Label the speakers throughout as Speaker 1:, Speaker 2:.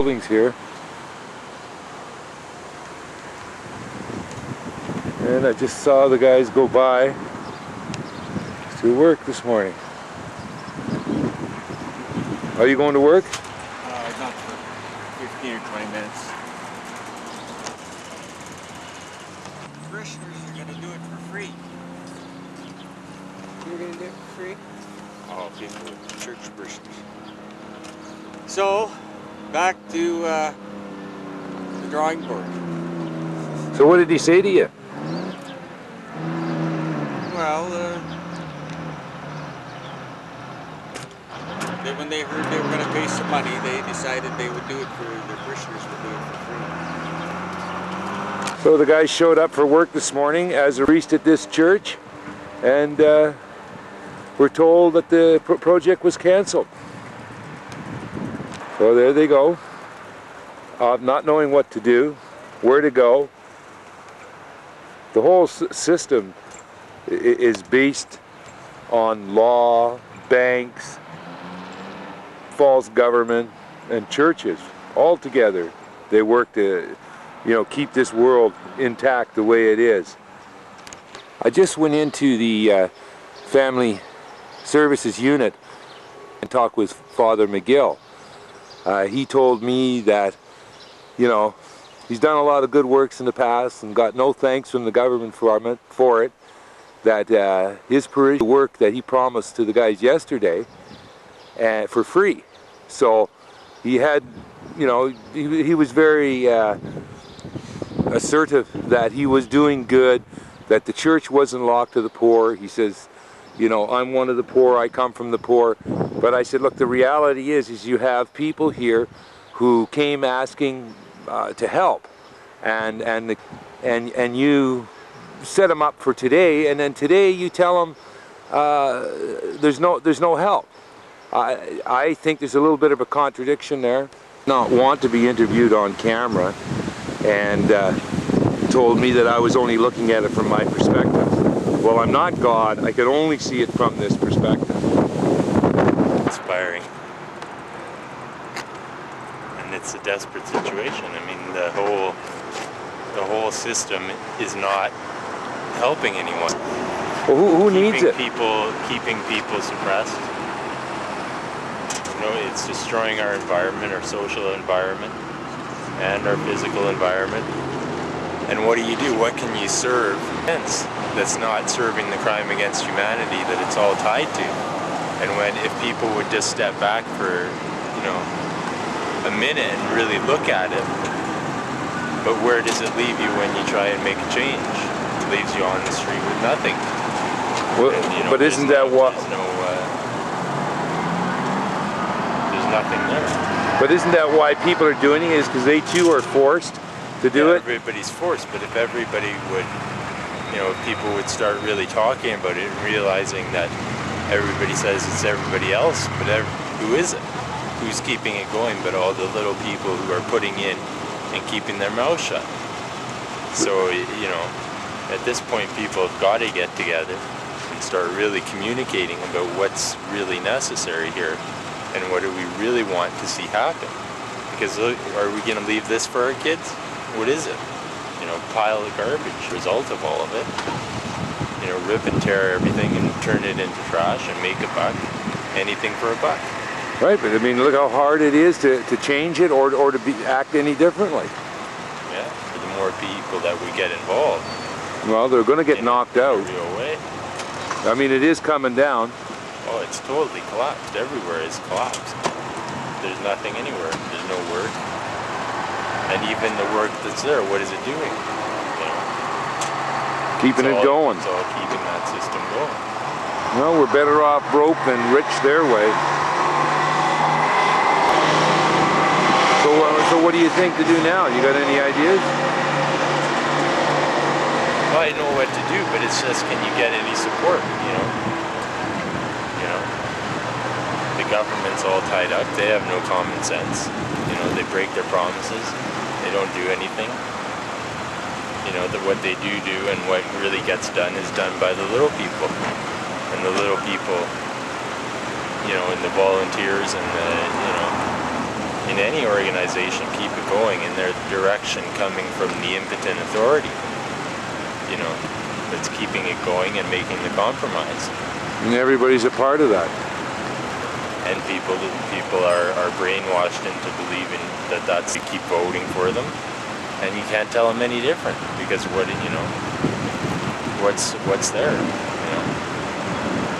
Speaker 1: Buildings here, and I just saw the guys go by to work this morning. Are you going to work?
Speaker 2: Not for 15 or 20 minutes. Parishioners are going to do it for free. You're going to do it for free? Oh, people, church parishioners. So, back to the drawing board.
Speaker 1: So what did he say to you?
Speaker 2: Well, when they heard they were going to pay some money, they decided they would do it for, the parishioners would do it for free.
Speaker 1: So the guys showed up for work this morning as a priest at this church, and we're told that the project was canceled. So there they go, not knowing what to do, where to go. The whole system is based on law, banks, false government, and churches. All together, they work to, keep this world intact the way it is. I just went into the family services unit and talked with Father McGill. He told me that, he's done a lot of good works in the past and got no thanks from the government for it. That his parishioner work that he promised to the guys yesterday for free. So he had, he was very assertive that he was doing good, that the church wasn't locked to the poor. He says, I'm one of the poor, I come from the poor. But I said, look, the reality is you have people here who came asking to help, and you set them up for today, and then today you tell them there's no help. I think there's a little bit of a contradiction there. Not want to be interviewed on camera, and told me that I was only looking at it from my perspective. Well, I'm not God. I can only see it from this perspective.
Speaker 3: Inspiring. And it's a desperate situation. I mean, the whole system is not helping anyone.
Speaker 1: Well, who needs it?
Speaker 3: Keeping people suppressed. It's destroying our environment, our social environment, and our physical environment. And what do? What can you serve that's not serving the crime against humanity that it's all tied to? And if people would just step back for, a minute and really look at it, but where does it leave you when you try and make a change? It leaves you on the street with nothing.
Speaker 1: Well, and, but isn't that what?
Speaker 3: There's nothing there.
Speaker 1: But isn't that why people are doing it? Is because they too are forced to do it?
Speaker 3: Everybody's forced, but if everybody would, if people would start really talking about it and realizing that everybody says it's everybody else, but who is it? Who's keeping it going but all the little people who are putting in and keeping their mouth shut? So, at this point people have got to get together and start really communicating about what's really necessary here and what do we really want to see happen. Because are we going to leave this for our kids? What is it? Pile of garbage, result of all of it. Rip and tear everything and turn it into trash and make a buck. Anything for a buck.
Speaker 1: Right, but I mean, look how hard it is to change it or to act any differently.
Speaker 3: Yeah, for the more people that we get involved.
Speaker 1: Well, they're going to get knocked out.
Speaker 3: In a real way.
Speaker 1: I mean, it is coming down.
Speaker 3: Oh, it's totally collapsed. Everywhere is collapsed. There's nothing anywhere. There's no work. And even the work that's there, what is it doing?
Speaker 1: Keeping it going.
Speaker 3: It's all keeping that system going.
Speaker 1: Well, we're better off broke than rich their way. So what do you think to do now? You got any ideas?
Speaker 3: Well, I know what to do, but it's just, can you get any support, The government's all tied up. They have no common sense. They break their promises. They don't do anything. What they do and what really gets done is done by the little people. And the little people, and the volunteers and the, in any organization, keep it going in their direction coming from the impotent authority, you know, that's keeping it going and making the compromise.
Speaker 1: And everybody's a part of that.
Speaker 3: And people are brainwashed into believing that that's to keep voting for them, and you can't tell them any different, because what's there, you know.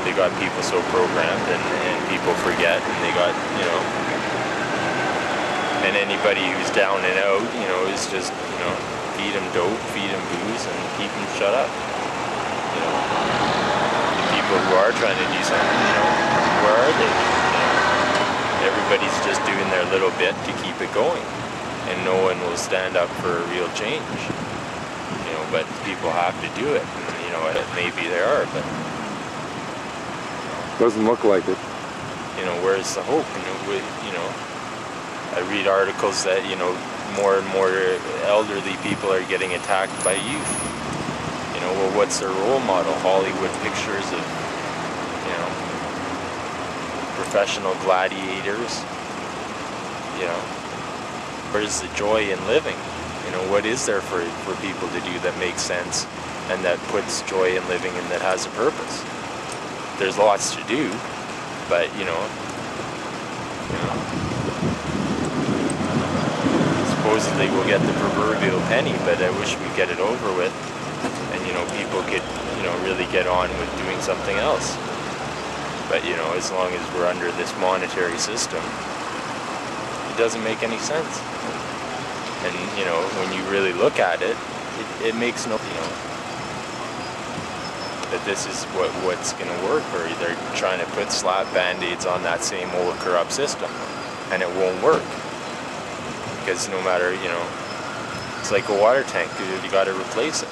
Speaker 3: They got people so programmed, and people forget, and they got, you know, and anybody who's down and out, you know, is just, you know, feed them dope, feed them booze, and keep them shut up, you know. The people who are trying to do something, you know, where are they? Everybody's just doing their little bit to keep it going, and no one will stand up for a real change, you know, but people have to do it, and, you know, maybe they are, but
Speaker 1: Doesn't look like it.
Speaker 3: you know, where's the hope? You know, I read articles that, you know, more and more elderly people are getting attacked by youth. You know, well, what's their role model? Hollywood pictures of, you know, professional gladiators. You know, where's the joy in living? You know, what is there for people to do that makes sense and that puts joy in living and that has a purpose? There's lots to do, but you know, supposedly we'll get the proverbial penny, but I wish we'd get it over with, and you know, people could, you know, really get on with doing something else. But you know, as long as we're under this monetary system, it doesn't make any sense. And you know, when you really look at it, it makes no, you know, that this is what's going to work, or they're trying to put slap band-aids on that same old corrupt system, and it won't work, because no matter, you know, it's like a water tank, you got to replace it.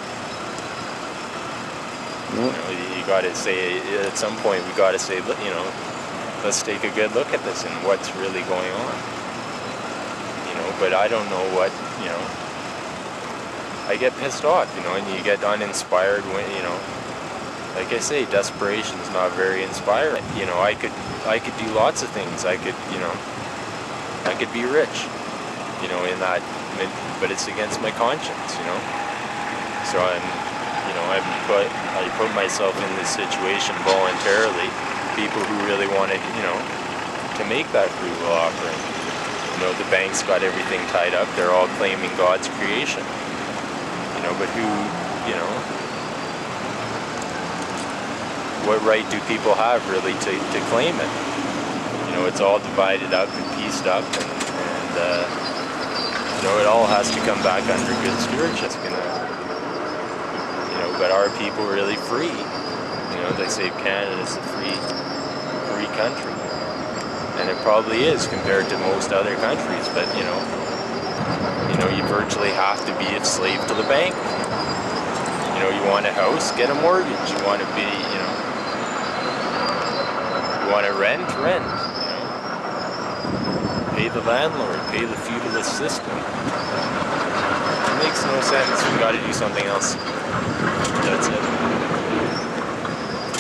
Speaker 3: You know, you got to say, at some point we got to say, you know, let's take a good look at this and what's really going on, you know. But I don't know what, you know, I get pissed off, you know, and you get uninspired when, you know, like I say, desperation is not very inspiring. You know, I could do lots of things. I could, you know, I could be rich, you know, in that, but it's against my conscience, you know. So I'm, you know, I put myself in this situation voluntarily. People who really want to, you know, to make that frugal offering. You know, the bank's got everything tied up. They're all claiming God's creation. You know, but who, you know, what right do people have really to claim it? You know, it's all divided up and pieced up, and you know, it all has to come back under good stewardship. You know, but are people really free? You know, they say Canada's a free country, and it probably is compared to most other countries. But you know, you virtually have to be a slave to the bank. You know, you want a house, get a mortgage. You want to be, you know, you want to rent, you know. Pay the landlord, pay the feudalist system. It makes no sense. We got to do something else. That's it.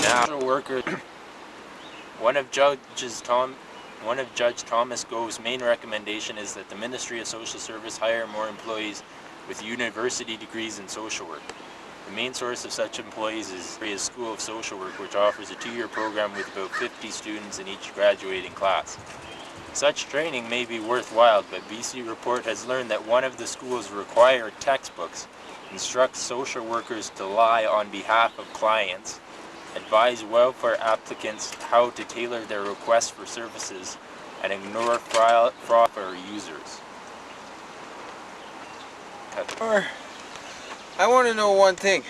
Speaker 3: Now, worker. One of Judge Thomas Gove's main recommendation is that the Ministry of Social Service hire more employees with university degrees in social work. The main source of such employees is the School of Social Work, which offers a 2-year program with about 50 students in each graduating class. Such training may be worthwhile, but BC Report has learned that one of the school's required textbooks instructs social workers to lie on behalf of clients, advise welfare applicants how to tailor their requests for services, and ignore fraud for users.
Speaker 4: I want to know one thing.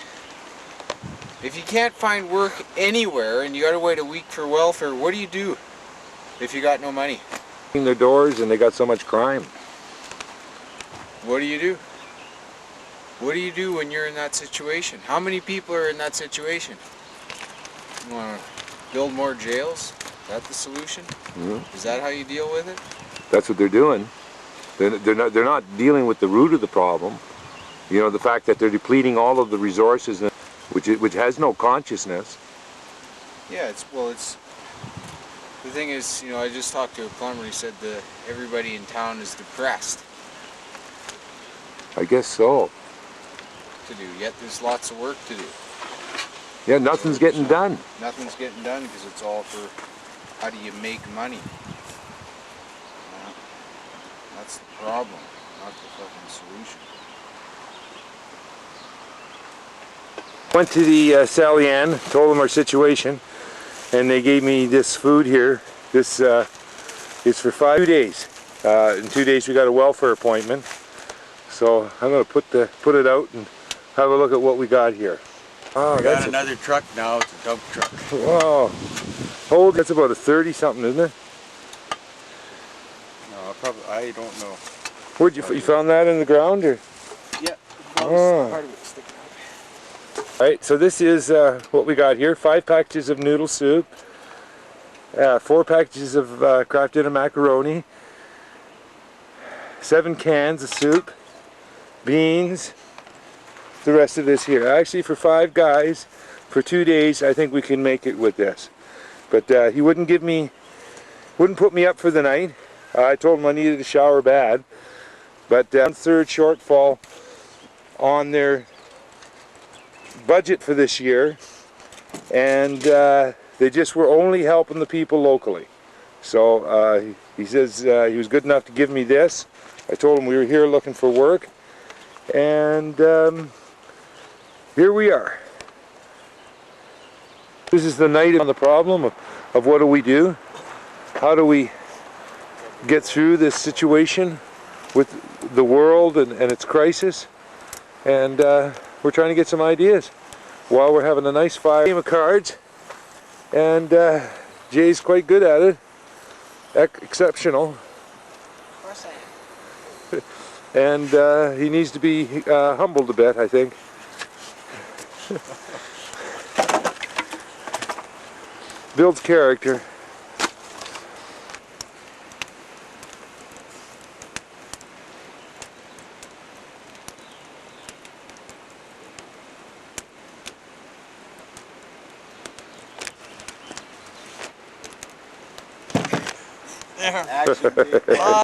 Speaker 4: If you can't find work anywhere and you gotta wait a week for welfare, what do you do if you got no money?
Speaker 1: Their doors, and they got so much crime.
Speaker 4: What do you do? What do you do when you're in that situation? How many people are in that situation? You want to build more jails? Is that the solution?
Speaker 1: Mm-hmm.
Speaker 4: Is that how you deal with it?
Speaker 1: That's what they're doing. They're not dealing with the root of the problem. You know, the fact that they're depleting all of the resources, which has no consciousness.
Speaker 4: Yeah, The thing is, you know, I just talked to a plumber. He said that everybody in town is depressed
Speaker 1: I guess so.
Speaker 4: to do. Yet there's lots of work to do.
Speaker 1: Yeah, nothing's getting done.
Speaker 4: Nothing's getting done because it's all for how do you make money. That's the problem, not the fucking solution.
Speaker 1: Went to the Sally Ann, told them our situation, and they gave me this food here. This is for 2 days. In 2 days we got a welfare appointment, so I'm going to put it out and have a look at what we got here. Oh,
Speaker 2: We
Speaker 1: that's
Speaker 2: got another truck now. It's a dump truck.
Speaker 1: Wow. Hold, that's about a 30 something, isn't it?
Speaker 2: No, probably. I don't know.
Speaker 1: Where'd you found that in the ground, or?
Speaker 2: Yeah.
Speaker 1: Oh.
Speaker 2: Part of it's sticking out.
Speaker 1: Alright, so this is what we got here. 5 packages of noodle soup, 4 packages of Kraft Dinner macaroni, 7 cans of soup, beans, the rest of this here. Actually, for 5 guys, for 2 days, I think we can make it with this. But he wouldn't put me up for the night. I told him I needed a shower bad. But 1/3 shortfall on their budget for this year, and they just were only helping the people locally. So he says he was good enough to give me this. I told him we were here looking for work, and here we are. This is the night on the problem of what do we do? How do we get through this situation with the world and its crisis? And we're trying to get some ideas while we're having a nice fire. Game of cards, and Jay's quite good at it. Exceptional.
Speaker 5: Of course I am.
Speaker 1: And he needs to be humbled a bit, I think. Builds character.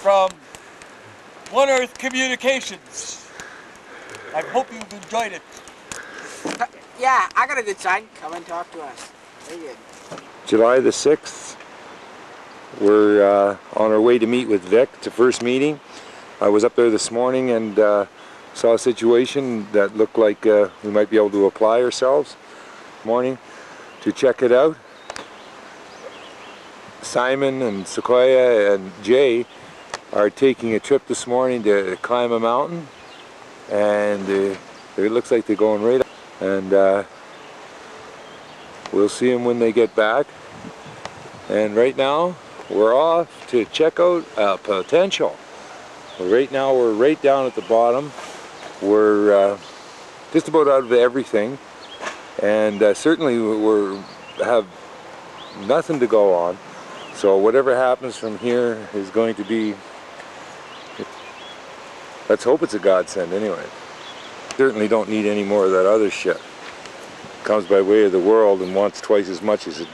Speaker 5: From One Earth Communications. I hope you've enjoyed it.
Speaker 6: Yeah, I got a good sign. Come and talk to us. Very good.
Speaker 1: July the 6th. We're on our way to meet with Vic. It's a first meeting. I was up there this morning and saw a situation that looked like we might be able to apply ourselves morning to check it out. Simon and Sequoia and Jay are taking a trip this morning to climb a mountain, and it looks like they're going right up, and we'll see them when they get back. And right now we're off to check out potential. Right now we're right down at the bottom. We're just about out of everything, and certainly we have nothing to go on. So whatever happens from here is going to be, let's hope it's a godsend anyway. Certainly don't need any more of that other shit. Comes by way of the world and wants twice as much as it